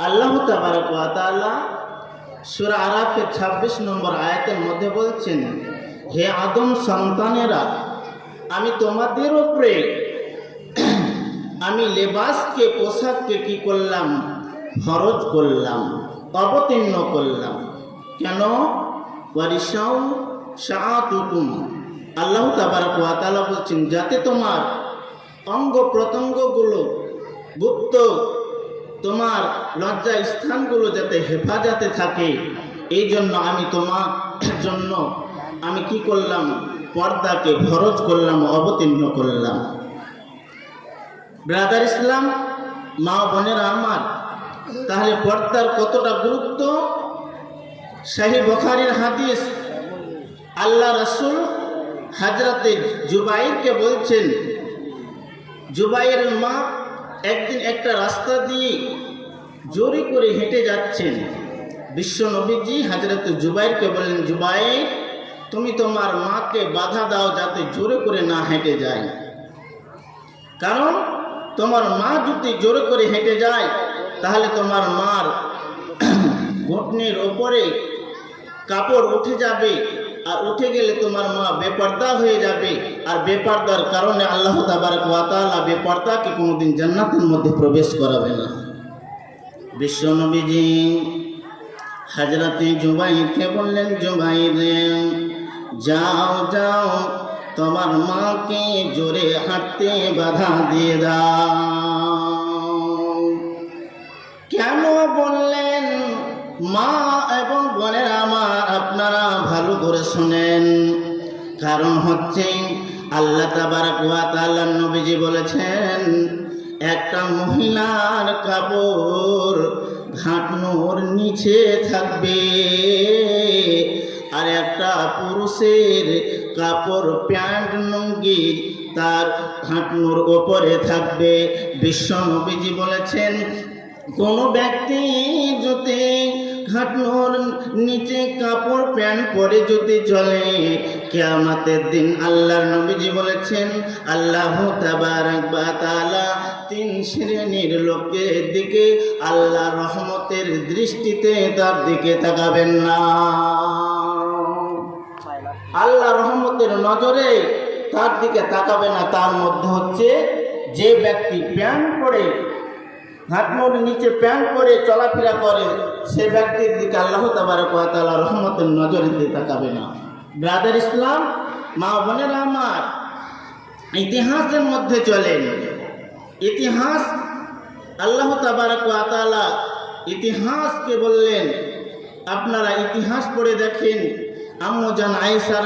আল্লাহ তাবারক ওয়া তাআলা সূরা আরাফের ২৬ নম্বর আয়াতের মধ্যে বলছেন, হে আদম সন্তানেরা, আমি তোমাদের উপরে আমি লেবাসকে, পোশাককে কি করলাম? ফরজ করলাম, অবতীর্ণ করলাম। কেন? ওয়ারিসাউ শাআতুকুম, আল্লাহ তাবারক ওয়া তাআলা বলছেন যাতে তোমার অঙ্গ প্রত্যঙ্গগুলো, গুপ্ত তোমার লজ্জা স্থানগুলো যাতে হেফাজতে থাকে, এই জন্য আমি তোমার জন্য আমি কি করলাম? পর্দাকে ফরজ করলাম, অবতীর্ণ করলাম। ব্রাদার ইসলাম, মা বোনেরা আমার, তাহলে পর্দার কতটা গুরুত্ব! সহিহ বুখারীর হাদিস, আল্লাহ রাসূল হযরতে জুবাইরকে বলছেন, জুবাইরের মা একদিন একটা রাস্তা দিয়ে জোরে করে হেঁটে যাচ্ছেন। বিশ্ব নবীজি হযরতে জুবাইরকে বললেন, জুবাইর, তুমি তোমার মাকে বাধা দাও যাতে জোরে করে না হেঁটে যায়, কারণ তোমার মা যদি জোরে করে হেঁটে যায় তাহলে তোমার মার ঘুটনির ওপরে কাপড় উঠে যাবে, আর উঠে গেলে তোমার মা বেপর্দা হয়ে যাবে, আর বেপর্দার কারণে আল্লাহ তাবারক ওয়া তাআলা বেপর্দাকে কোনোদিন জান্নাতের মধ্যে প্রবেশ করাবে না। বিশ্ব নবীজি হযরতে জুবাইরকে বললেন, জুবাইর, যাও যাও, তোমার মাকে জোরে হাঁটতে বাধা দিয়ে দাও। কেন বললেন? মা এবং বোনেরা আমার, আপনারা ভালো করে শুনেন। কারণ হচ্ছে আল্লাহ তাবারক ওয়া তাআলা নবীজি বলেছেন, একটা মহিলার কাপড় ঘাটনোর নিচে থাকবে, আর একটা পুরুষের কাপড়, প্যান্ট, লুঙ্গি তার ঘাটনোর ওপরে থাকবে। বিশ্ব নবীজি বলেছেন, কোনো ব্যক্তি যদি ঘাটনোর নিচে কাপড় প্যান্ট পরে যদি চলে, কিয়ামতের দিন আল্লাহর নবীজি বলেছেন, আল্লাহ তাবারক ওয়া তাআলা ৩ শ্রেণীর লোকের দিকে আল্লাহ রহমতের দৃষ্টিতে তার দিকে তাকাবেন না। আল্লাহ রহমতের নজরে তার দিকে তাকাবে না। তার মধ্যে হচ্ছে যে ব্যক্তি প্যান্ট পরে, ঘাটনোর নিচে প্যান্ট পরে চলাফেরা করে, সে ব্যক্তির দিকে আল্লাহ তাবারক ওয়া তাআলা রহমতের নজরে দিয়ে তাকাবে না। ব্রাদার ইসলাম, মা বোনেরা আমার, ইতিহাসের মধ্যে চলেন। ইতিহাস, আল্লাহ তাবারক ওয়া তাআলা ইতিহাসকে বললেন, আপনারা ইতিহাস পড়ে দেখেন, আম্মু জান আয়েশা